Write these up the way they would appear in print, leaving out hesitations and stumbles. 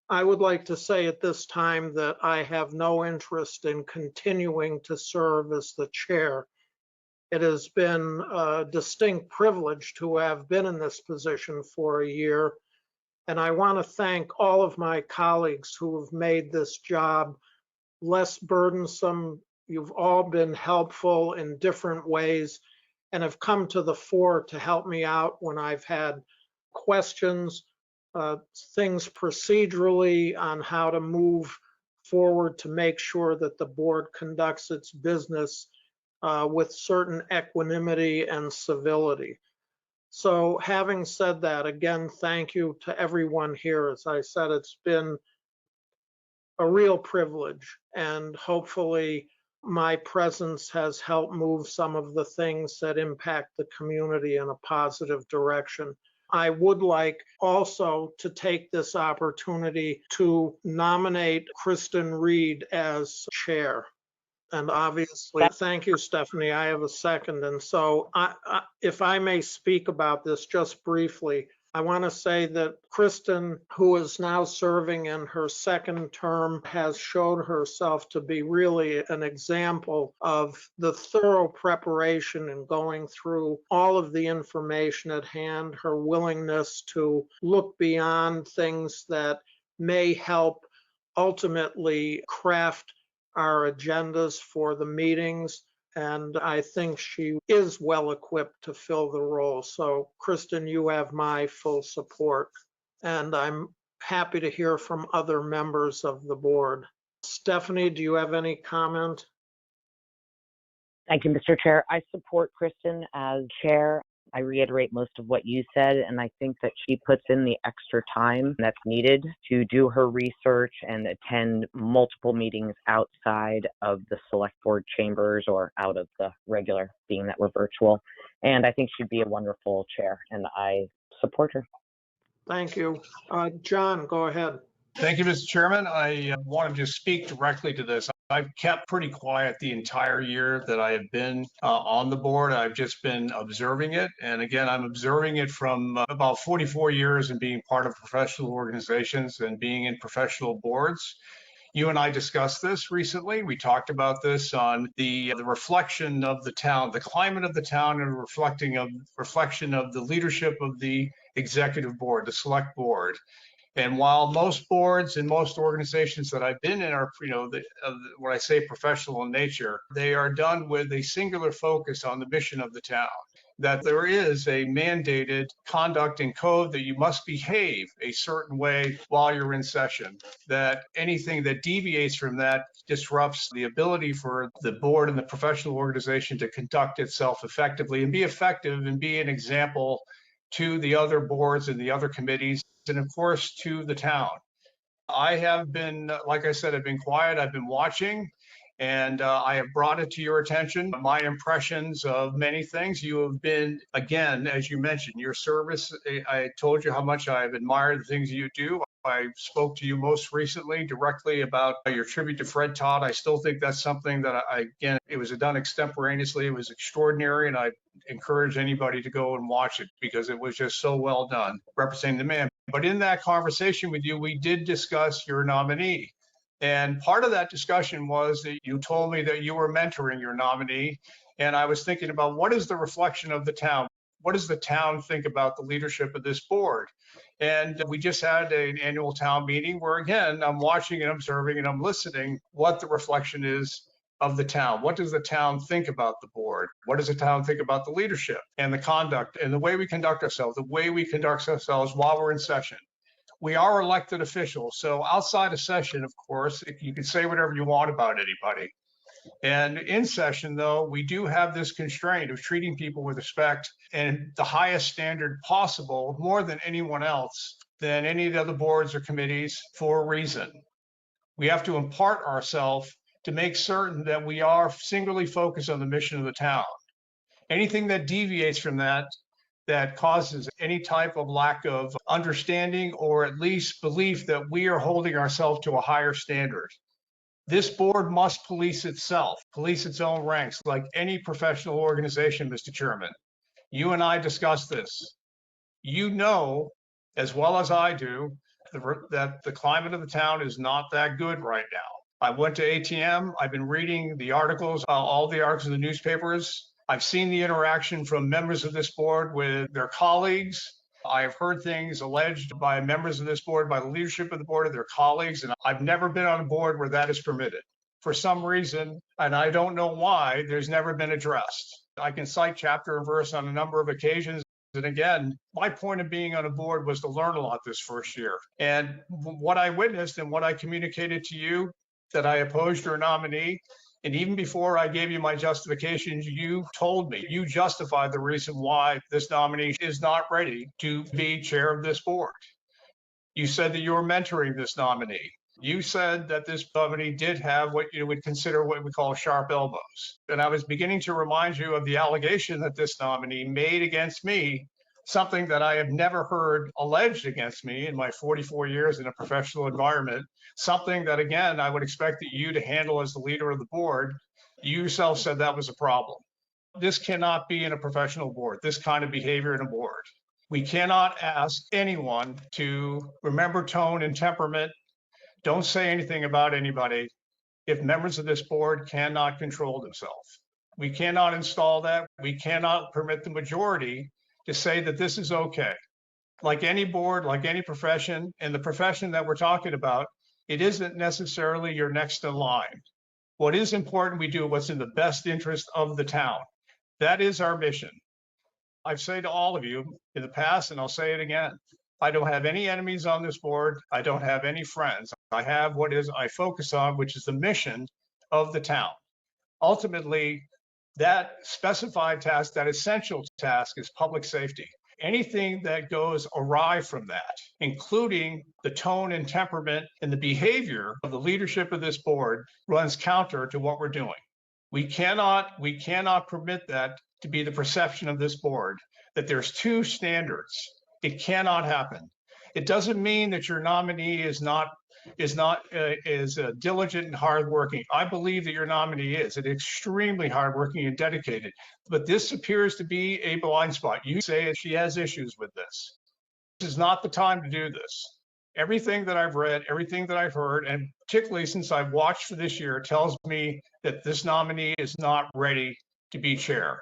I would like to say at this time that I have no interest in continuing to serve as the chair. It has been a distinct privilege to have been in this position for a year, and I want to thank all of my colleagues who have made this job less burdensome. You've all been helpful in different ways and have come to the fore to help me out when I've had questions, things procedurally on how to move forward to make sure that the board conducts its business with certain equanimity and civility. So having said that, again, thank you to everyone here. As I said, it's been a real privilege, and hopefully my presence has helped move some of the things that impact the community in a positive direction. I would like also to take this opportunity to nominate Kristen Reed as chair. And obviously, thank you, Stephanie. I have a second. And so if I may speak about this just briefly, I want to say that Kristen, who is now serving in her second term, has shown herself to be really an example of the thorough preparation and going through all of the information at hand, her willingness to look beyond things that may help ultimately craft our agendas for the meetings, and I think she is well equipped to fill the role. So, Kristen, you have my full support, and I'm happy to hear from other members of the board. Stephanie, do you have any comment? Thank you, Mr. Chair. I support Kristen as chair. I reiterate most of what you said, and I think that she puts in the extra time that's needed to do her research and attend multiple meetings outside of the select board chambers or out of the regular, being that we're virtual. And I think she'd be a wonderful chair, and I support her. Thank you. John, go ahead. Thank you, Mr. Chairman. I want to just speak directly to this. I've kept pretty quiet the entire year that I have been on the board. I've just been observing it. And again, I'm observing it from about 44 years and being part of professional organizations and being in professional boards. You and I discussed this recently. We talked about this on the reflection of the town, the climate of the town, and reflection of the leadership of the executive board, the select board. And while most boards and most organizations that I've been in are, when I say professional in nature, they are done with a singular focus on the mission of the town, that there is a mandated conduct and code that you must behave a certain way while you're in session, that anything that deviates from that disrupts the ability for the board and the professional organization to conduct itself effectively and be effective and be an example to the other boards and the other committees, and of course to the town. I have been, like I said, I've been quiet, I've been watching, and I have brought it to your attention, my impressions of many things. You have been, again, as you mentioned, your service. I told you how much I've admired the things you do. I spoke to you most recently directly about your tribute to Fred Todd. I still think that's something that again, it was done extemporaneously. It was extraordinary, and I encourage anybody to go and watch it because it was just so well done, representing the man. But in that conversation with you, we did discuss your nominee. And part of that discussion was that you told me that you were mentoring your nominee. And I was thinking about what is the reflection of the town? What does the town think about the leadership of this board? And we just had an annual town meeting where, again, I'm watching and observing and I'm listening what the reflection is of the town. What does the town think about the board? What does the town think about the leadership and the conduct and the way we conduct ourselves, while we're in session? We are elected officials. So outside of session, of course, you can say whatever you want about anybody. And in session, though, we do have this constraint of treating people with respect and the highest standard possible, more than anyone else, than any of the other boards or committees, for a reason. We have to impart ourselves to make certain that we are singularly focused on the mission of the town. Anything that deviates from that causes any type of lack of understanding or at least belief that we are holding ourselves to a higher standard. This board must police itself, police its own ranks, like any professional organization, Mr. Chairman. You and I discussed this. You know, as well as I do, that the climate of the town is not that good right now. I went to ATM. I've been reading the articles, all the articles in the newspapers. I've seen the interaction from members of this board with their colleagues. I have heard things alleged by members of this board, by the leadership of the board, of their colleagues, and I've never been on a board where that is permitted. For some reason, and I don't know why, there's never been addressed. I can cite chapter and verse on a number of occasions. And again, my point of being on a board was to learn a lot this first year. And what I witnessed and what I communicated to you, that I opposed your nominee, and even before I gave you my justifications, you told me, you justified the reason why this nominee is not ready to be chair of this board. You said that you were mentoring this nominee. You said that this nominee did have what you would consider what we call sharp elbows. And I was beginning to remind you of the allegation that this nominee made against me, something that I have never heard alleged against me in my 44 years in a professional environment, something that, again, I would expect that you to handle as the leader of the board. You yourself said that was a problem. This cannot be in a professional board, this kind of behavior in a board. We cannot ask anyone to remember tone and temperament. Don't say anything about anybody if members of this board cannot control themselves. We cannot install that. We cannot permit the majority to say that this is okay. Like any board, like any profession, and the profession that we're talking about, it isn't necessarily your next in line. What is important, we do what's in the best interest of the town. That is our mission. I've said to all of you in the past, and I'll say it again, I don't have any enemies on this board. I don't have any friends. I have what is I focus on, which is the mission of the town. Ultimately, that specified task, that essential task is public safety. Anything that goes awry from that, including the tone and temperament and the behavior of the leadership of this board, runs counter to what we're doing. We cannot permit that to be the perception of this board, that there's two standards. It cannot happen. It doesn't mean that your nominee is diligent and hardworking. I believe that your nominee is extremely hardworking and dedicated, but this appears to be a blind spot. You say she has issues with this. This is not the time to do this. Everything that I've read, everything that I've heard, and particularly since I've watched for this year, tells me that this nominee is not ready to be chair.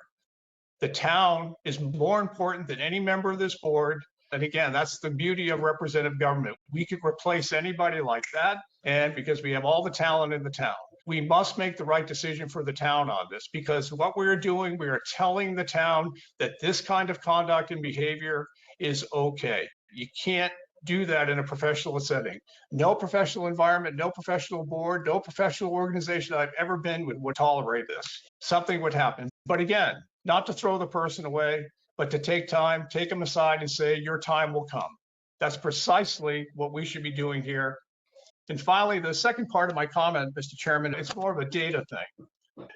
The town is more important than any member of this board. And again, that's the beauty of representative government. We could replace anybody like that. And because we have all the talent in the town, we must make the right decision for the town on this, because what we're doing, we are telling the town that this kind of conduct and behavior is okay. You can't do that in a professional setting. No professional environment, no professional board, no professional organization I've ever been with would tolerate this. Something would happen. But again, not to throw the person away, but to take time, take them aside and say, your time will come. That's precisely what we should be doing here. And finally, the second part of my comment, Mr. Chairman, it's more of a data thing.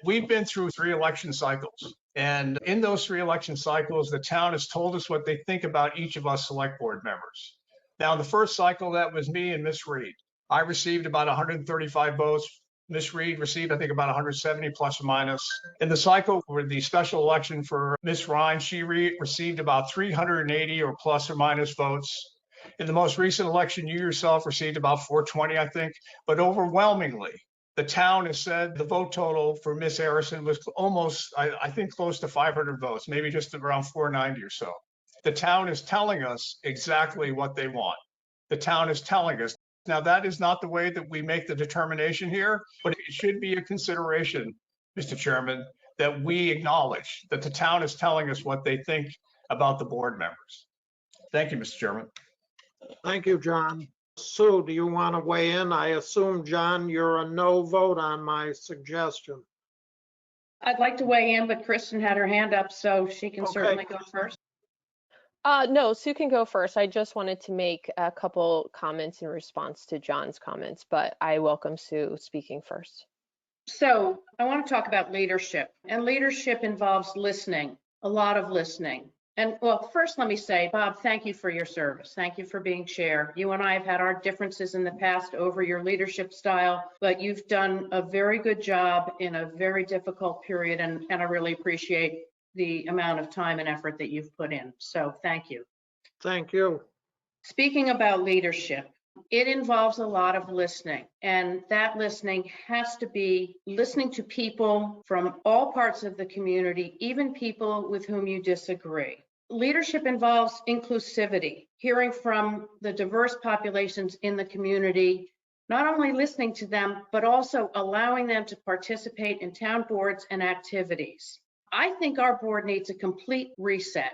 We've been through 3 election cycles. And in those 3 election cycles, the town has told us what they think about each of us select board members. Now, in the first cycle, that was me and Miss Reed. I received about 135 votes. Miss Reed received, I think, about 170 plus or minus. In the cycle for the special election for Miss Ryan, she received about 380 or plus or minus votes. In the most recent election, you yourself received about 420, I think. But overwhelmingly, the town has said the vote total for Miss Harrison was almost, I think, close to 500 votes, maybe just around 490 or so. The town is telling us exactly what they want. The town is telling us. Now, that is not the way that we make the determination here, but it should be a consideration, Mr. Chairman, that we acknowledge that the town is telling us what they think about the board members. Thank you, Mr. Chairman. Thank you, John. Sue, do you want to weigh in? I assume, John, you're a no vote on my suggestion. I'd like to weigh in, but Kristen had her hand up, so she can certainly go first. No, Sue can go first. I just wanted to make a couple comments in response to John's comments, but I welcome Sue speaking first. So I want to talk about leadership, and leadership involves listening, a lot of listening. And well, first let me say, Bob, thank you for your service. Thank you for being chair. You and I have had our differences in the past over your leadership style, but you've done a very good job in a very difficult period, and I really appreciate the amount of time and effort that you've put in. So thank you. Thank you. Speaking about leadership, It involves a lot of listening, and that listening has to be listening to people from all parts of the community, even people with whom you disagree. Leadership involves inclusivity, hearing from the diverse populations in the community, not only listening to them, but also allowing them to participate in town boards and activities. I think our board needs a complete reset.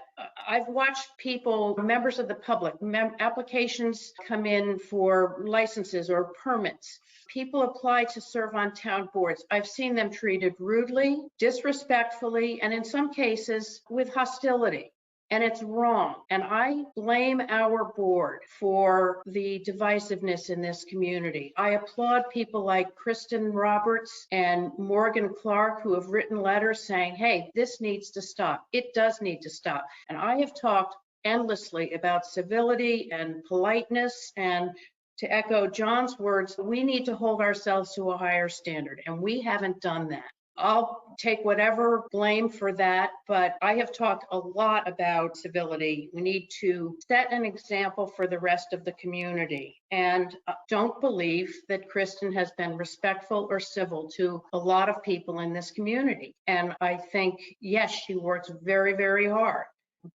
I've watched people, members of the public, applications come in for licenses or permits. People apply to serve on town boards. I've seen them treated rudely, disrespectfully, and in some cases with hostility. And it's wrong. And I blame our board for the divisiveness in this community. I applaud people like Kristen Roberts and Morgan Clark who have written letters saying, hey, this needs to stop. It does need to stop. And I have talked endlessly about civility and politeness, and to echo John's words, we need to hold ourselves to a higher standard, and we haven't done that. I'll take whatever blame for that, but I have talked a lot about civility. We need to set an example for the rest of the community. And don't believe that Kristen has been respectful or civil to a lot of people in this community. And I think, yes, she works very, very hard,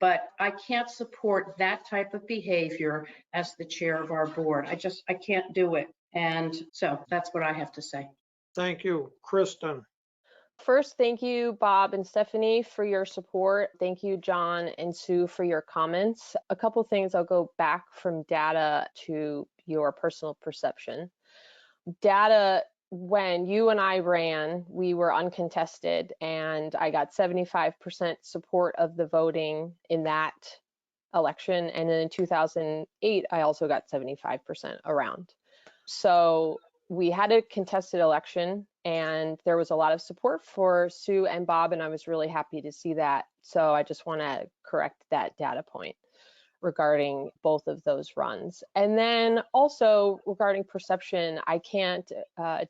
but I can't support that type of behavior as the chair of our board. I can't do it. And so that's what I have to say. Thank you. Kristen. First, thank you, Bob and Stephanie, for your support. Thank you, John and Sue, for your comments. A couple things, I'll go back from data to your personal perception. Data, when you and I ran, we were uncontested, and I got 75% support of the voting in that election. And then in 2008, I also got 75% around. So we had a contested election, and there was a lot of support for Sue and Bob, and I was really happy to see that. So I just want to correct that data point regarding both of those runs. And then also regarding perception, I can't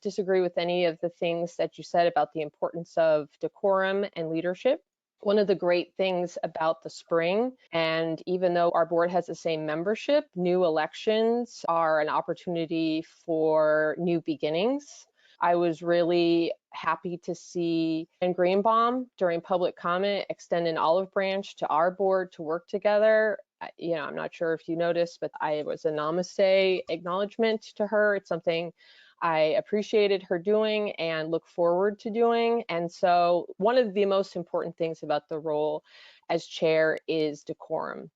disagree with any of the things that you said about the importance of decorum and leadership. One of the great things about the spring, and even though our board has the same membership, new elections are an opportunity for new beginnings. I was really happy to see Ann Greenbaum during public comment extend an olive branch to our board to work together. I'm not sure if you noticed, but I was a namaste acknowledgement to her. It's something I appreciated her doing and look forward to doing. And so one of the most important things about the role as chair is decorum.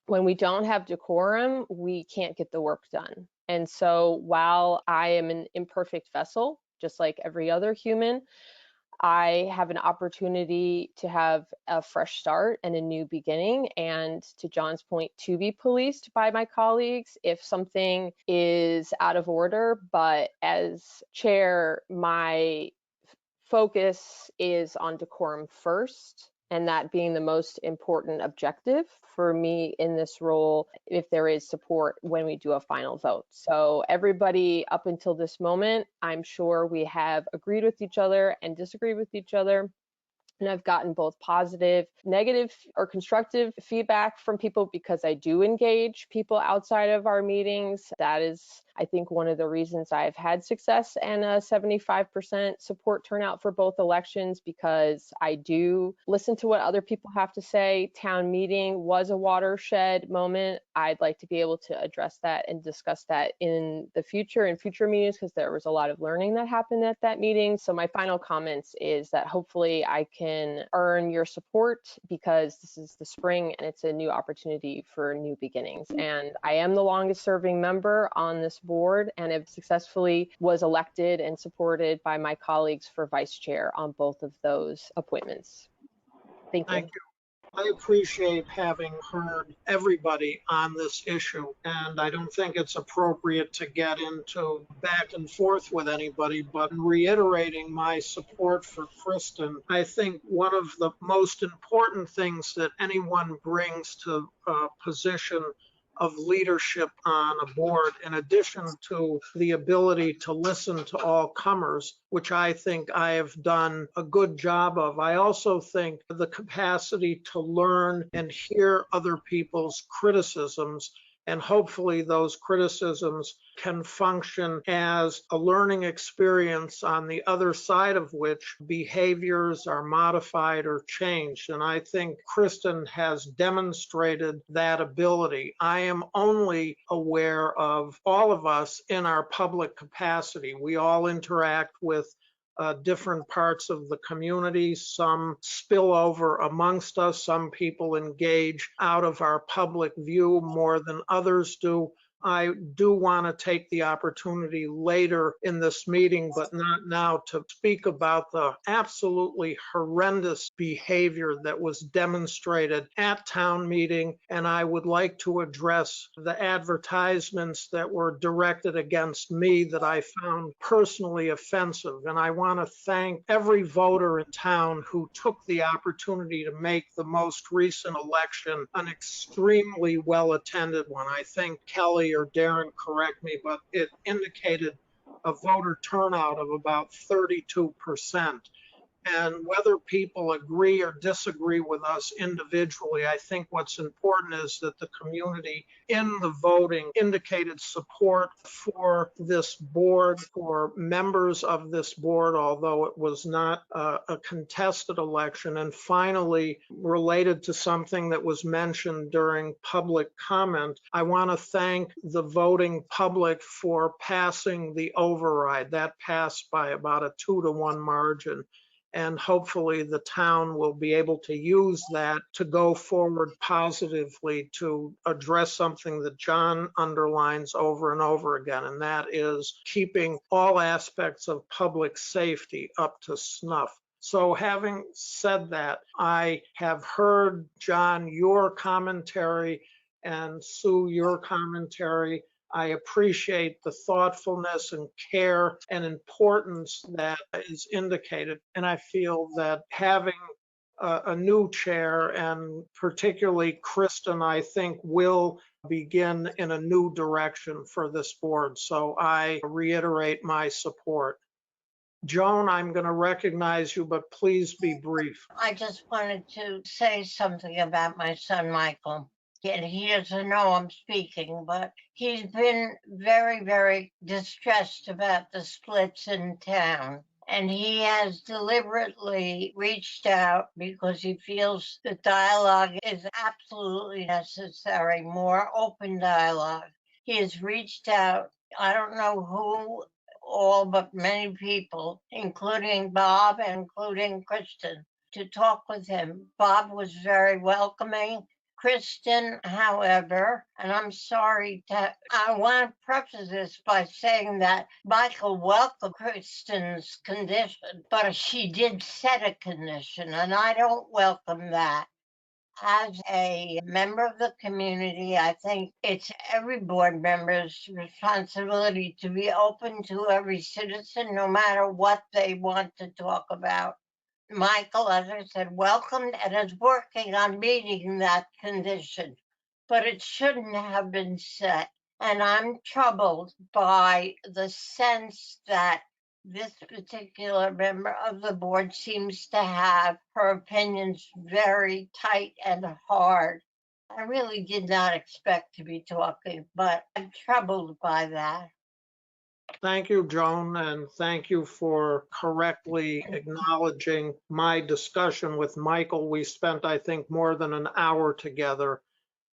When we don't have decorum, we can't get the work done. And so while I am an imperfect vessel, just like every other human, I have an opportunity to have a fresh start and a new beginning, and to John's point, to be policed by my colleagues if something is out of order. But as chair, my focus is on decorum first, and that being the most important objective for me in this role, if there is support when we do a final vote. So everybody up until this moment, I'm sure we have agreed with each other and disagreed with each other. And I've gotten both positive, negative, or constructive feedback from people because I do engage people outside of our meetings. That is, I think, one of the reasons I've had success and a 75% support turnout for both elections, because I do listen to what other people have to say. Town meeting was a watershed moment. I'd like to be able to address that and discuss that in the future, in future meetings, because there was a lot of learning that happened at that meeting. So my final comments is that hopefully I can earn your support, because this is the spring and it's a new opportunity for new beginnings. And I am the longest serving member on this board and have successfully was elected and supported by my colleagues for vice chair on both of those appointments. Thank you. Thank you. I appreciate having heard everybody on this issue, and I don't think it's appropriate to get into back and forth with anybody, but in reiterating my support for Kristen, I think one of the most important things that anyone brings to a position of leadership on a board, in addition to the ability to listen to all comers, which I think I have done a good job of. I also think the capacity to learn and hear other people's criticisms And hopefully those criticisms can function as a learning experience on the other side of which behaviors are modified or changed. And I think Kristen has demonstrated that ability. I am only aware of all of us in our public capacity. We all interact with different parts of the community. Some spill over amongst us. Some people engage out of our public view more than others do. I do want to take the opportunity later in this meeting, but not now, to speak about the absolutely horrendous behavior that was demonstrated at town meeting. And I would like to address the advertisements that were directed against me that I found personally offensive. And I want to thank every voter in town who took the opportunity to make the most recent election an extremely well-attended one. I think Kelly or Darren, correct me, but it indicated a voter turnout of about 32%. And whether people agree or disagree with us individually, I think what's important is that the community in the voting indicated support for this board, for members of this board, although it was not a contested election. And finally, related to something that was mentioned during public comment, I want to thank the voting public for passing the override. That passed by about a 2-to-1 margin. And hopefully the town will be able to use that to go forward positively to address something that John underlines over and over again, and that is keeping all aspects of public safety up to snuff. So having said that, I have heard, John, your commentary, and Sue, your commentary. I appreciate the thoughtfulness and care and importance that is indicated. And I feel that having a new chair, and particularly Kristen, I think will begin in a new direction for this board. So I reiterate my support. Joan, I'm going to recognize you, but please be brief. I just wanted to say something about my son, Michael. And he doesn't know I'm speaking, but he's been very, very distressed about the splits in town. And he has deliberately reached out because he feels that dialogue is absolutely necessary, more open dialogue. He has reached out, I don't know who, all but many people, including Bob and including Kristen, to talk with him. Bob was very welcoming. Kristen, however, and I'm sorry I want to preface this by saying that Michael welcomed Kristen's condition, but she did set a condition, and I don't welcome that. As a member of the community, I think it's every board member's responsibility to be open to every citizen, no matter what they want to talk about. Michael, as I said, welcomed and is working on meeting that condition, but it shouldn't have been set. And I'm troubled by the sense that this particular member of the board seems to have her opinions very tight and hard. I really did not expect to be talking, but I'm troubled by that. Thank you, Joan, and thank you for correctly acknowledging my discussion with Michael. We spent, I think, more than an hour together,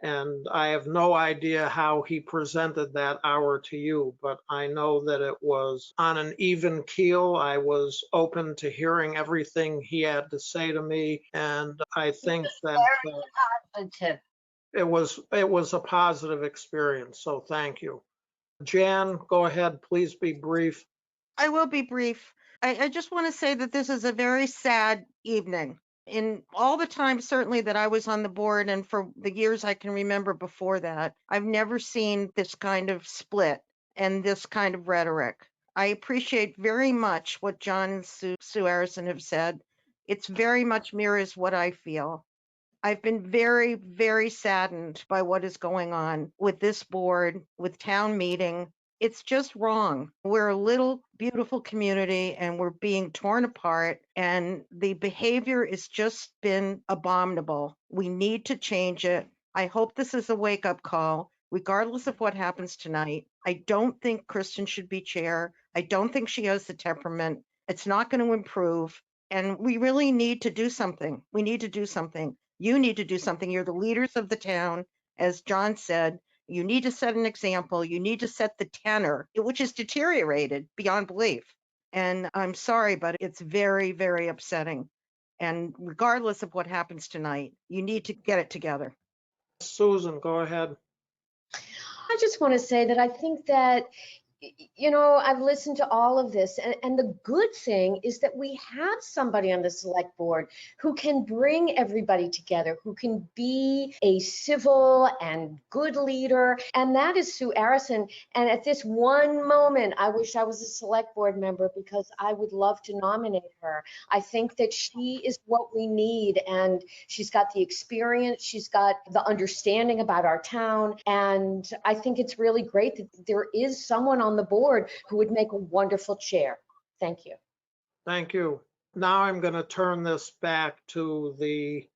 and I have no idea how he presented that hour to you, but I know that it was on an even keel. I was open to hearing everything he had to say to me, and I think that Positive. it was a positive experience, so thank you. Jan, go ahead, please be brief. I will be brief. I just want to say that this is a very sad evening. In all the time, certainly, that I was on the board, and for the years I can remember before that, I've never seen this kind of split and this kind of rhetoric. I appreciate very much what John and Sue Harrison have said. It's very much mirrors what I feel. I've been very, very saddened by what is going on with this board, with town meeting. It's just wrong. We're a little beautiful community and we're being torn apart, and the behavior has just been abominable. We need to change it. I hope this is a wake-up call. regardless of what happens tonight. I don't think Kristen should be chair. I don't think she has the temperament. It's not going to improve. And we really need to do something. We need to do something. You need to do something. You're the leaders of the town. As John said, you need to set an example. You need to set the tenor, which is deteriorated beyond belief. And I'm sorry, but it's very, very upsetting. And regardless of what happens tonight, you need to get it together. Susan, go ahead. I just want to say that I think that, I've listened to all of this, and the good thing is that we have somebody on the select board who can bring everybody together, who can be a civil and good leader, and that is Sue Arison. And at this one moment, I wish I was a select board member because I would love to nominate her. I think that she is what we need, and she's got the experience, she's got the understanding about our town, and I think it's really great that there is someone on the board who would make a wonderful chair. Thank you. Thank you. Now I'm going to turn this back to the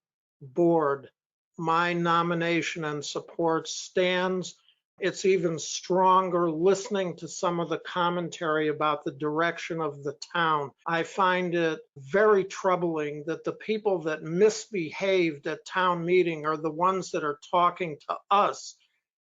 board. My nomination and support stands. It's even stronger listening to some of the commentary about the direction of the town. I find it very troubling that the people that misbehaved at town meeting are the ones that are talking to us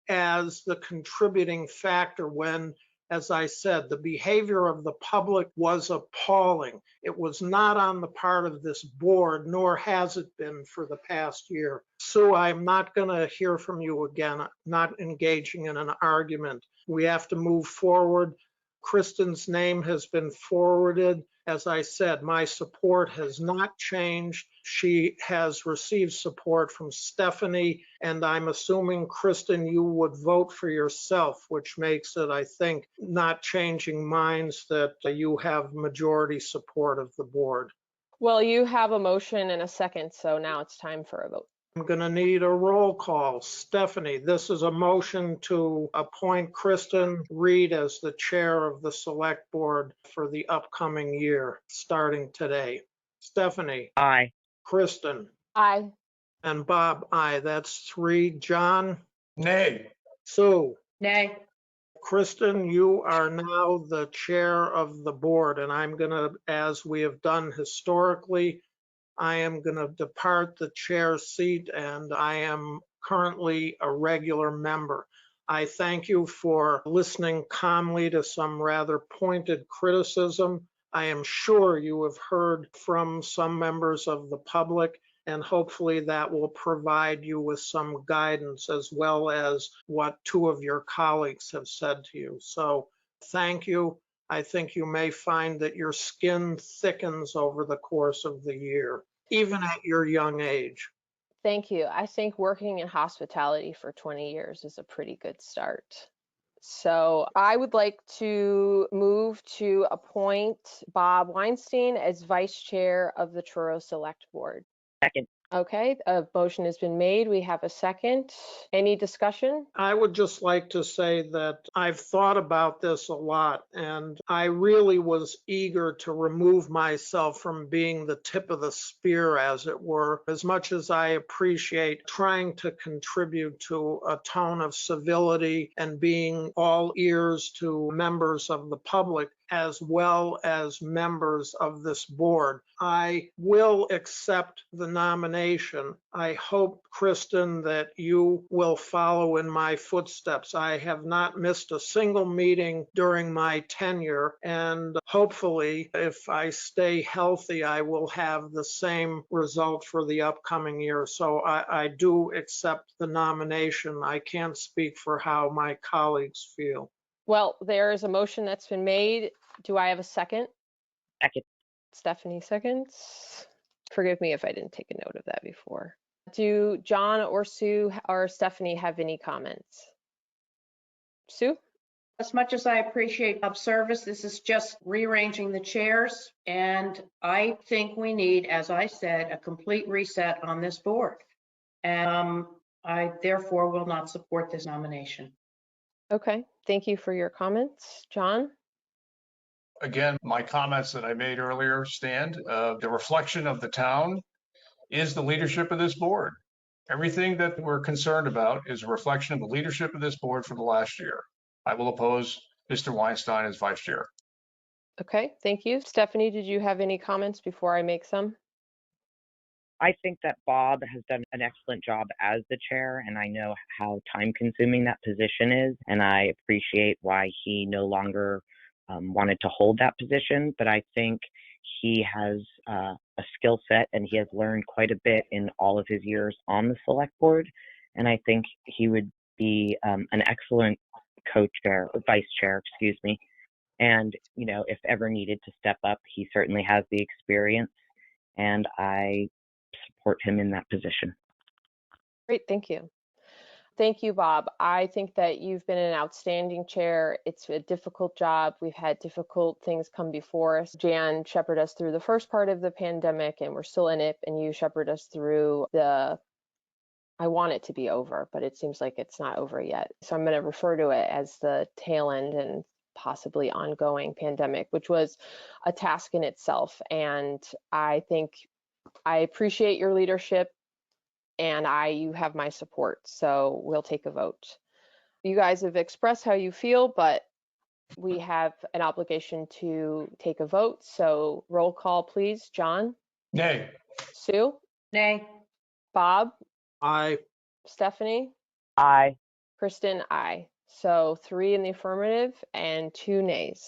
as the contributing factor when, as I said, the behavior of the public was appalling. It was not on the part of this board, nor has it been for the past year. Sue, I'm not going to hear from you again, not engaging in an argument. We have to move forward. Kristen's name has been forwarded. As I said, my support has not changed. She has received support from Stephanie, and I'm assuming, Kristen, you would vote for yourself, which makes it, I think, not changing minds that you have majority support of the board. Well, you have a motion and a second, so now it's time for a vote. I'm going to need a roll call. Stephanie, this is a motion to appoint Kristen Reed as the chair of the select board for the upcoming year, starting today. Stephanie, Aye. Kristen, Aye. and Bob, aye. That's 3. John, Nay. Sue, Nay. Kristen, you are now the chair of the board, and I'm going to, as we have done historically, I am going to depart the chair seat, and I am currently a regular member. I thank you for listening calmly to some rather pointed criticism. I am sure you have heard from some members of the public, and hopefully that will provide you with some guidance as well as what 2 of your colleagues have said to you. So thank you. I think you may find that your skin thickens over the course of the year, even at your young age. Thank you. I think working in hospitality for 20 years is a pretty good start. So I would like to move to appoint Bob Weinstein as vice chair of the Truro Select Board. Second. Okay, a motion has been made. We have a second. Any discussion? I would just like to say that I've thought about this a lot, and I really was eager to remove myself from being the tip of the spear, as it were, as much as I appreciate trying to contribute to a tone of civility and being all ears to members of the public as well as members of this board. I will accept the nomination. I hope, Kristen, that you will follow in my footsteps. I have not missed a single meeting during my tenure, and hopefully, if I stay healthy, I will have the same result for the upcoming year. So I do accept the nomination. I can't speak for how my colleagues feel. Well, there is a motion that's been made. Do I have a second? Second. Stephanie seconds. Forgive me if I didn't take a note of that before. Do John or Sue or Stephanie have any comments? Sue? As much as I appreciate Bob's service, this is just rearranging the chairs. And I think we need, as I said, a complete reset on this board. And I therefore will not support this nomination. Okay, thank you for your comments. John? Again, my comments that I made earlier stand. The reflection of the town is the leadership of this board. Everything that we're concerned about is a reflection of the leadership of this board for the last year. I will oppose Mr. Weinstein as vice chair. Okay, thank you. Stephanie, did you have any comments before I make some? I think that Bob has done an excellent job as the chair, and I know how time consuming that position is, and I appreciate why he no longer wanted to hold that position. But I think he has a skill set and he has learned quite a bit in all of his years on the select board. And I think he would be an excellent co-chair, vice chair, excuse me. And, you know, if ever needed to step up, he certainly has the experience, and I support him in that position. Great, thank you. Thank you, Bob. I think that you've been an outstanding chair. It's a difficult job. We've had difficult things come before us. Jan shepherded us through the first part of the pandemic, and we're still in it. And you shepherded us through I want it to be over, but it seems like it's not over yet. So I'm going to refer to it as the tail end and possibly ongoing pandemic, which was a task in itself. And I think I appreciate your leadership, and you have my support. So we'll take a vote. You guys have expressed how you feel, but we have an obligation to take a vote. So roll call, please. John? Nay. Sue? Nay. Bob? I Stephanie? Aye. Kristen? Aye. So 3 in the affirmative and 2 nays.